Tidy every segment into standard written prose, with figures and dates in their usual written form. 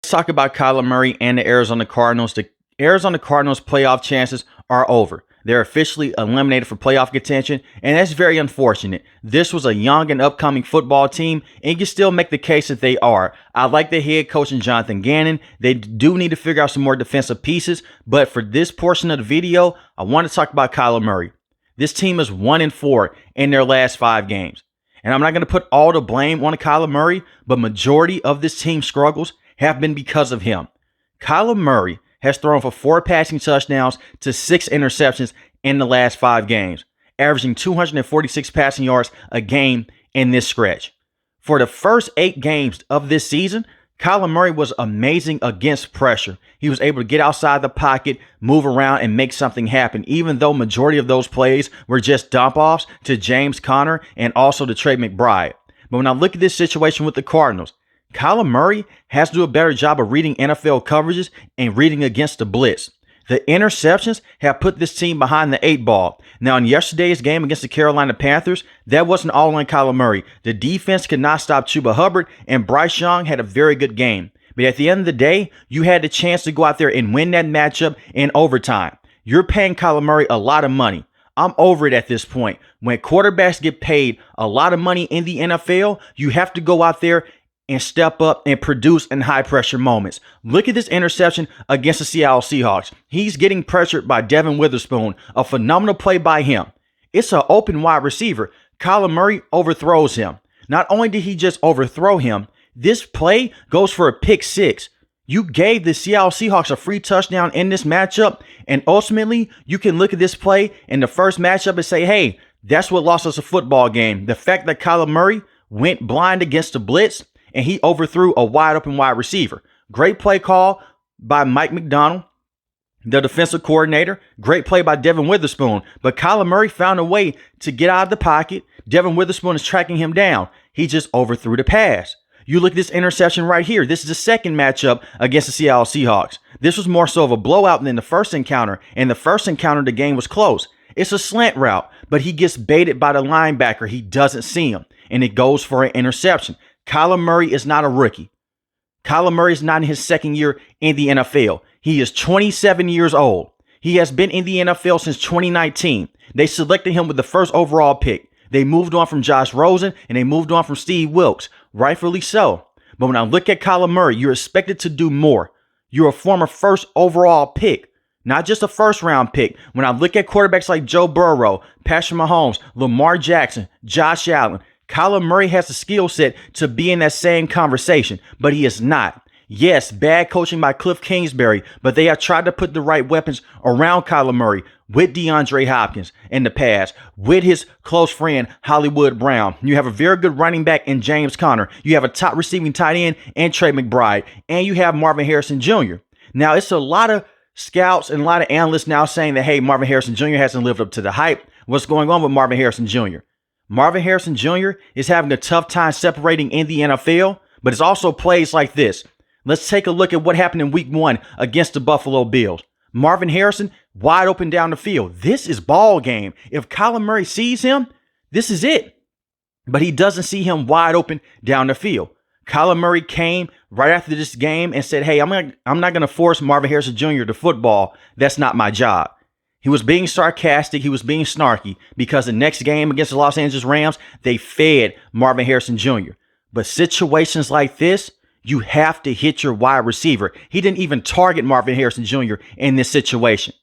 Talk about Kyler Murray and the Arizona Cardinals. The Arizona Cardinals playoff chances are over. They're officially eliminated for playoff contention, and that's very unfortunate. This was a young and upcoming football team, and you can still make the case that they are. I like the head coach and Jonathan Gannon. They do need to figure out some more defensive pieces, but for this portion of the video, I want to talk about Kyler Murray. This team is 1-4 in their last 5 games. And I'm not going to put all the blame on Kyler Murray, but majority of this team's struggles have been because of him. Kyler Murray has thrown for 4 passing touchdowns to 6 interceptions in the last 5 games, averaging 246 passing yards a game in this stretch. For the first 8 games of this season, Kyler Murray was amazing against pressure. He was able to get outside the pocket, move around, and make something happen, even though majority of those plays were just dump-offs to James Conner and also to Trey McBride. But when I look at this situation with the Cardinals, Kyler Murray has to do a better job of reading NFL coverages and reading against the blitz. The interceptions have put this team behind the 8 ball. Now, in yesterday's game against the Carolina Panthers, that wasn't all on Kyler Murray. The defense could not stop Chuba Hubbard, and Bryce Young had a very good game. But at the end of the day, you had the chance to go out there and win that matchup in overtime. You're paying Kyler Murray a lot of money. I'm over it at this point. When quarterbacks get paid a lot of money in the NFL, you have to go out there and step up and produce in high pressure moments. Look at this interception against the Seattle Seahawks. He's getting pressured by Devin Witherspoon, a phenomenal play by him. It's an open wide receiver. Kyler Murray overthrows him. Not only did he just overthrow him, this play goes for a pick 6. You gave the Seattle Seahawks a free touchdown in this matchup, and ultimately you can look at this play in the first matchup and say, hey, that's what lost us a football game. The fact that Kyler Murray went blind against the blitz and he overthrew a wide open wide receiver. Great play call by Mike McDonald, the defensive coordinator. Great play by Devin Witherspoon. But Kyler Murray found a way to get out of the pocket. Devin Witherspoon is tracking him down. He just overthrew the pass. You look at this interception right here. This is the second matchup against the Seattle Seahawks. This was more so of a blowout than the first encounter. And the first encounter, the game was close. It's a slant route, but he gets baited by the linebacker. He doesn't see him, and it goes for an interception. Kyler Murray is not a rookie. Kyler Murray is not in his second year in the NFL. He is 27 years old. He has been in the NFL since 2019. They selected him with the first overall pick. They moved on from Josh Rosen and they moved on from Steve Wilkes, rightfully so. But when I look at Kyler Murray, you're expected to do more. You're a former first overall pick, not just a first round pick. When I look at quarterbacks like Joe Burrow, Patrick Mahomes, Lamar Jackson, Josh Allen, Kyler Murray has the skill set to be in that same conversation, but he is not. Yes, bad coaching by Cliff Kingsbury, but they have tried to put the right weapons around Kyler Murray with DeAndre Hopkins in the past, with his close friend Hollywood Brown. You have a very good running back in James Conner. You have a top receiving tight end in Trey McBride, and you have Marvin Harrison Jr. Now, it's a lot of scouts and a lot of analysts now saying that, hey, Marvin Harrison Jr. hasn't lived up to the hype. What's going on with Marvin Harrison Jr.? Marvin Harrison Jr. is having a tough time separating in the NFL, but it's also plays like this. Let's take a look at what happened in week 1 against the Buffalo Bills. Marvin Harrison wide open down the field. This is ball game. If Kyler Murray sees him, this is it. But he doesn't see him wide open down the field. Kyler Murray came right after this game and said, hey, I'm not going to force Marvin Harrison Jr. to football. That's not my job. He was being sarcastic. He was being snarky because the next game against the Los Angeles Rams, they fed Marvin Harrison Jr. But situations like this, you have to hit your wide receiver. He didn't even target Marvin Harrison Jr. in this situation.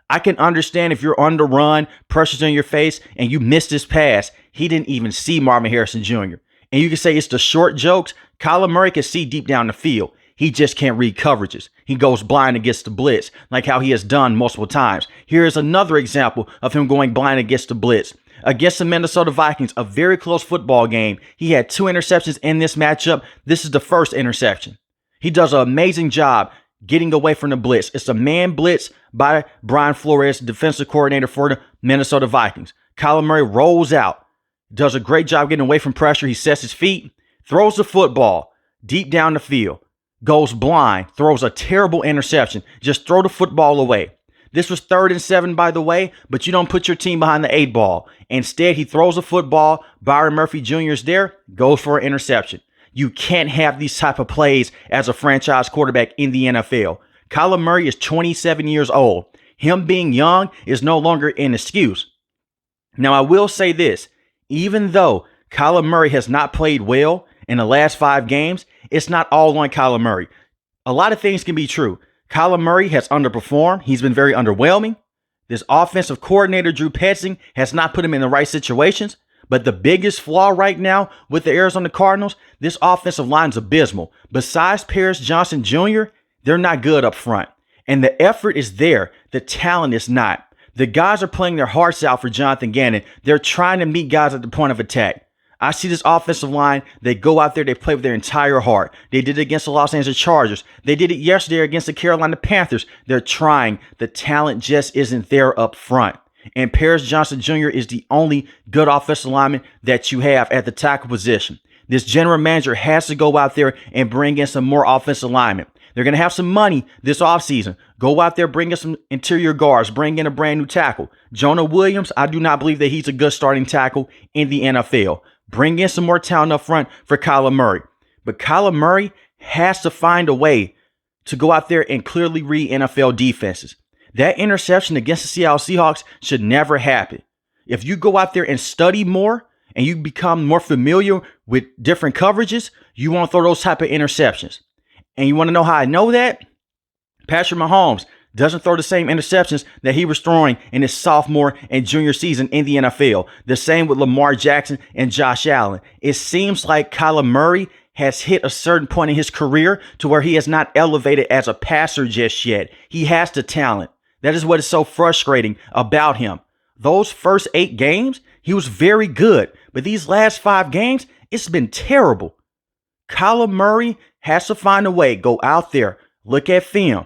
I can understand if you're on the run, pressure's on your face, and you miss this pass. He didn't even see Marvin Harrison Jr. And you can say it's the short jokes. Kyler Murray can see deep down the field. He just can't read coverages. He goes blind against the blitz, like how he has done multiple times. Here is another example of him going blind against the blitz. Against the Minnesota Vikings, a very close football game. He had 2 interceptions in this matchup. This is the first interception. He does an amazing job getting away from the blitz. It's a man blitz by Brian Flores, defensive coordinator for the Minnesota Vikings. Kyler Murray rolls out, does a great job getting away from pressure. He sets his feet, throws the football deep down the field. Goes blind, throws a terrible interception. Just throw the football away. This was 3rd and 7, by the way, but you don't put your team behind the 8 ball. Instead, he throws a football. Byron Murphy Jr. is there, goes for an interception. You can't have these type of plays as a franchise quarterback in the NFL. Kyler Murray is 27 years old. Him being young is no longer an excuse. Now, I will say this. Even though Kyler Murray has not played well in the last 5 games, it's not all on Kyler Murray. A lot of things can be true. Kyler Murray has underperformed. He's been very underwhelming. This offensive coordinator, Drew Petzing, has not put him in the right situations. But the biggest flaw right now with the Arizona Cardinals, this offensive line is abysmal. Besides Paris Johnson Jr., they're not good up front. And the effort is there. The talent is not. The guys are playing their hearts out for Jonathan Gannon. They're trying to meet guys at the point of attack. I see this offensive line. They go out there. They play with their entire heart. They did it against the Los Angeles Chargers. They did it yesterday against the Carolina Panthers. They're trying. The talent just isn't there up front. And Paris Johnson Jr. is the only good offensive lineman that you have at the tackle position. This general manager has to go out there and bring in some more offensive linemen. They're going to have some money this offseason. Go out there, bring in some interior guards, bring in a brand new tackle. Jonah Williams, I do not believe that he's a good starting tackle in the NFL. Bring in some more talent up front for Kyler Murray. But Kyler Murray has to find a way to go out there and clearly read NFL defenses. That interception against the Seattle Seahawks should never happen. If you go out there and study more and you become more familiar with different coverages, you won't throw those type of interceptions. And you want to know how I know that? Patrick Mahomes doesn't throw the same interceptions that he was throwing in his sophomore and junior season in the NFL. The same with Lamar Jackson and Josh Allen. It seems like Kyler Murray has hit a certain point in his career to where he has not elevated as a passer just yet. He has the talent. That is what is so frustrating about him. Those first 8 games, he was very good. But these last 5 games, it's been terrible. Kyler Murray has to find a way. Go out there. Look at film.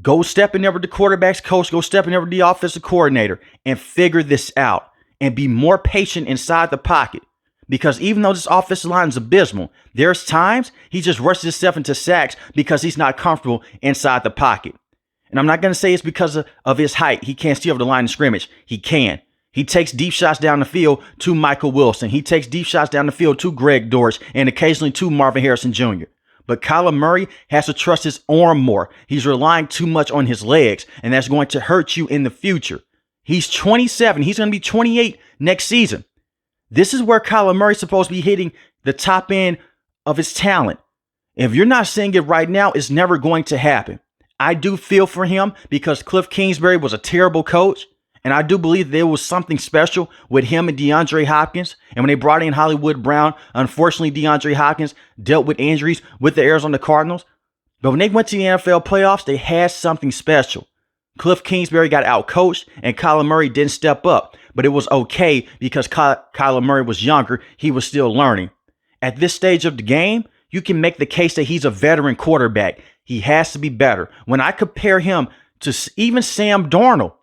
Go step in there with the quarterback's coach. Go step in there with the offensive coordinator and figure this out and be more patient inside the pocket. Because even though this offensive line is abysmal, there's times he just rushes himself into sacks because he's not comfortable inside the pocket. And I'm not going to say it's because of his height. He can't see over the line of scrimmage. He can. He takes deep shots down the field to Michael Wilson. He takes deep shots down the field to Greg Dortch and occasionally to Marvin Harrison Jr. But Kyler Murray has to trust his arm more. He's relying too much on his legs, and that's going to hurt you in the future. He's 27. He's going to be 28 next season. This is where Kyler Murray's supposed to be hitting the top end of his talent. If you're not seeing it right now, it's never going to happen. I do feel for him because Cliff Kingsbury was a terrible coach. And I do believe there was something special with him and DeAndre Hopkins. And when they brought in Hollywood Brown, unfortunately, DeAndre Hopkins dealt with injuries with the Arizona Cardinals. But when they went to the NFL playoffs, they had something special. Cliff Kingsbury got outcoached and Kyler Murray didn't step up. But it was okay because Kyler Murray was younger. He was still learning. At this stage of the game, you can make the case that he's a veteran quarterback. He has to be better. When I compare him to even Sam Darnold,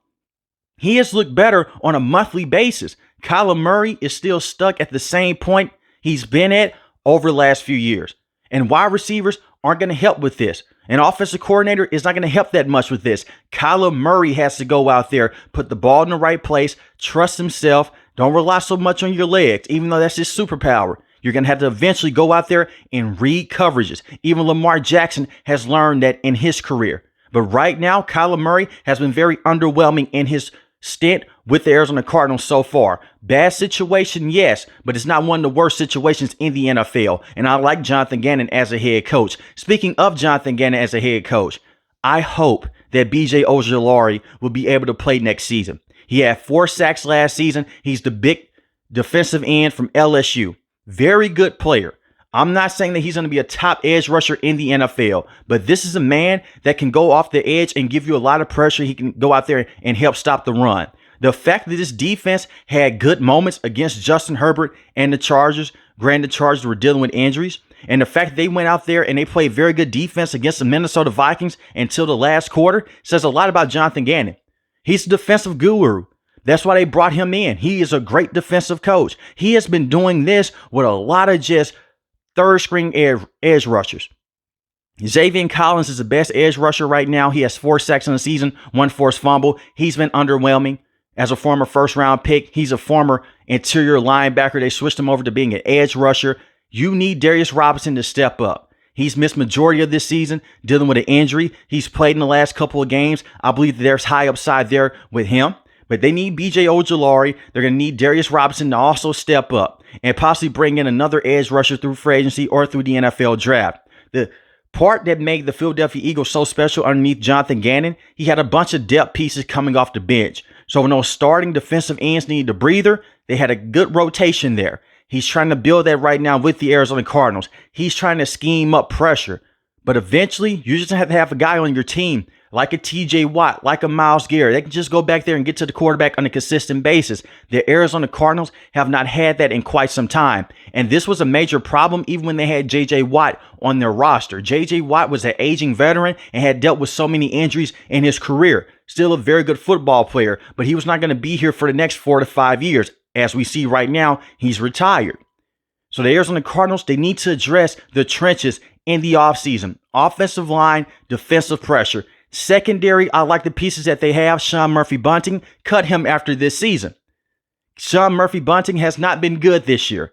he has looked better on a monthly basis. Kyler Murray is still stuck at the same point he's been at over the last few years. And wide receivers aren't going to help with this. An offensive coordinator is not going to help that much with this. Kyler Murray has to go out there, put the ball in the right place, trust himself. Don't rely so much on your legs, even though that's his superpower. You're going to have to eventually go out there and read coverages. Even Lamar Jackson has learned that in his career. But right now, Kyler Murray has been very underwhelming in his stint with the Arizona Cardinals so far. Bad situation, yes, but it's not one of the worst situations in the NFL. And I like Jonathan Gannon as a head coach. Speaking of Jonathan Gannon as a head coach, I hope that B.J. Ojulari will be able to play next season. He had 4 sacks last season. He's the big defensive end from LSU. Very good player. I'm not saying that he's going to be a top edge rusher in the NFL, but this is a man that can go off the edge and give you a lot of pressure. He can go out there and help stop the run. The fact that this defense had good moments against Justin Herbert and the Chargers, granted the Chargers were dealing with injuries, and the fact that they went out there and they played very good defense against the Minnesota Vikings until the last quarter says a lot about Jonathan Gannon. He's a defensive guru. That's why they brought him in. He is a great defensive coach. He has been doing this with a lot of just third-string edge rushers. Xavier Collins is the best edge rusher right now. He has 4 sacks in the season, 1 forced fumble. He's been underwhelming. As a former first-round pick, he's a former interior linebacker. They switched him over to being an edge rusher. You need Darius Robinson to step up. He's missed majority of this season dealing with an injury. He's played in the last couple of games. I believe that there's high upside there with him. But they need B.J. Ojulari. They're going to need Darius Robinson to also step up and possibly bring in another edge rusher through free agency or through the NFL draft. The part that made the Philadelphia Eagles so special underneath Jonathan Gannon, he had a bunch of depth pieces coming off the bench. So when those starting defensive ends needed a breather, they had a good rotation there. He's trying to build that right now with the Arizona Cardinals. He's trying to scheme up pressure. But eventually, you just have to have a guy on your team like a TJ Watt, like a Myles Garrett. They can just go back there and get to the quarterback on a consistent basis. The Arizona Cardinals have not had that in quite some time. And this was a major problem even when they had JJ Watt on their roster. JJ Watt was an aging veteran and had dealt with so many injuries in his career. Still a very good football player, but he was not going to be here for the next 4 to 5 years. As we see right now, he's retired. So the Arizona Cardinals, they need to address the trenches in the offseason. Offensive line, defensive pressure. Secondary, I like the pieces that they have. Sean Murphy-Bunting, cut him after this season. Sean Murphy-Bunting has not been good this year.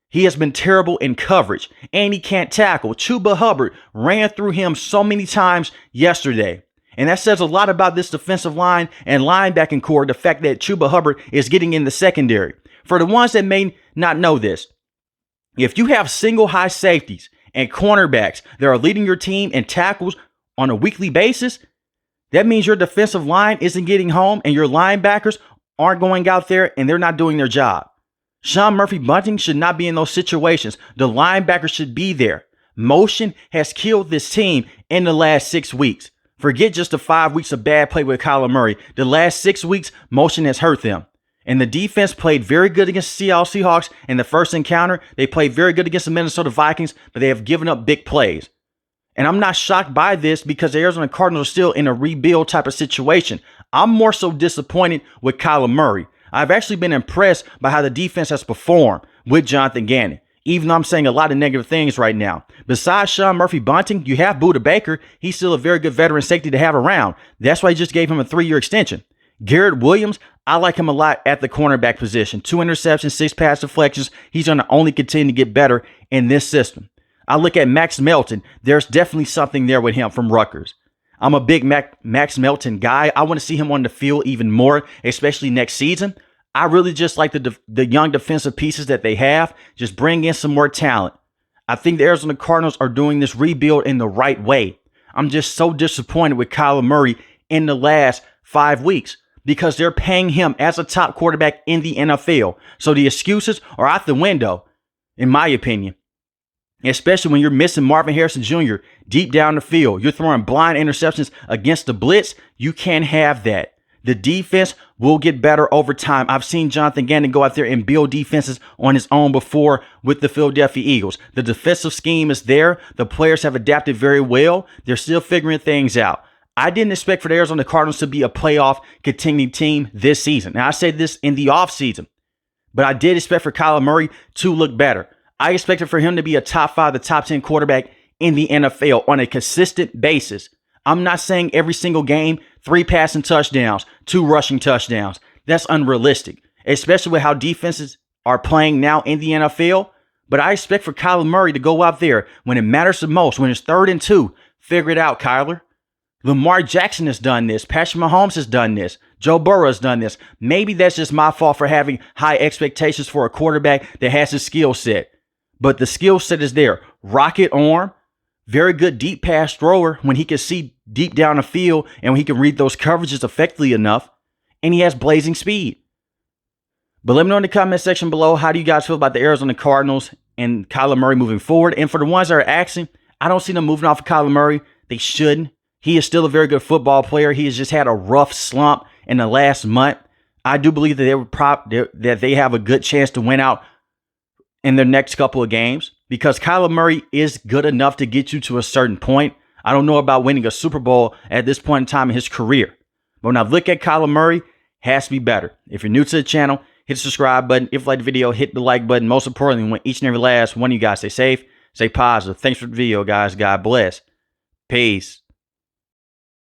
He has been terrible in coverage, and he can't tackle. Chuba Hubbard ran through him so many times yesterday. And that says a lot about this defensive line and linebacking core, the fact that Chuba Hubbard is getting in the secondary. For the ones that may not know this, if you have single high safeties and cornerbacks that are leading your team in tackles on a weekly basis, that means your defensive line isn't getting home and your linebackers aren't going out there and they're not doing their job. Sean Murphy-Bunting should not be in those situations. The linebackers should be there. Motion has killed this team in the last 6 weeks. Forget just the 5 weeks of bad play with Kyler Murray. The last 6 weeks, motion has hurt them. And the defense played very good against the Seattle Seahawks in the first encounter. They played very good against the Minnesota Vikings, but they have given up big plays. And I'm not shocked by this because the Arizona Cardinals are still in a rebuild type of situation. I'm more so disappointed with Kyler Murray. I've actually been impressed by how the defense has performed with Jonathan Gannon. Even though I'm saying a lot of negative things right now. Besides Sean Murphy-Bunting, you have Budda Baker. He's still a very good veteran safety to have around. That's why he just gave him a 3-year extension. Garrett Williams, I like him a lot at the cornerback position. 2 interceptions, 6 pass deflections. He's going to only continue to get better in this system. I look at Max Melton. There's definitely something there with him from Rutgers. I'm a big Max Melton guy. I want to see him on the field even more, especially next season. I really just like the young defensive pieces that they have. Just bring in some more talent. I think the Arizona Cardinals are doing this rebuild in the right way. I'm just so disappointed with Kyler Murray in the last 5 weeks because they're paying him as a top quarterback in the NFL. So the excuses are out the window, in my opinion. Especially when you're missing Marvin Harrison Jr. deep down the field. You're throwing blind interceptions against the blitz. You can't have that. The defense will get better over time. I've seen Jonathan Gannon go out there and build defenses on his own before with the Philadelphia Eagles. The defensive scheme is there. The players have adapted very well. They're still figuring things out. I didn't expect for the Arizona Cardinals to be a playoff contending team this season. Now, I said this in the offseason, but I did expect for Kyler Murray to look better. I expected for him to be a top 5 to top 10 quarterback in the NFL on a consistent basis. I'm not saying every single game, 3 passing touchdowns, 2 rushing touchdowns. That's unrealistic, especially with how defenses are playing now in the NFL. But I expect for Kyler Murray to go out there when it matters the most, when it's 3rd and 2, figure it out, Kyler. Lamar Jackson has done this. Patrick Mahomes has done this. Joe Burrow has done this. Maybe that's just my fault for having high expectations for a quarterback that has his skill set. But the skill set is there. Rocket arm. Very good deep pass thrower when he can see deep down the field and when he can read those coverages effectively enough. And he has blazing speed. But let me know in the comment section below, how do you guys feel about the Arizona Cardinals and Kyler Murray moving forward? And for the ones that are asking, I don't see them moving off of Kyler Murray. They shouldn't. He is still a very good football player. He has just had a rough slump in the last month. I do believe that they have a good chance to win out in their next couple of games because Kyler Murray is good enough to get you to a certain point. I don't know about winning a Super Bowl at this point in time in his career. But when I look at Kyler Murray, has to be better. If you're new to the channel, hit the subscribe button. If you like the video, hit the like button. Most importantly, when each and every last one of you guys stay safe, stay positive. Thanks for the video, guys. God bless. Peace.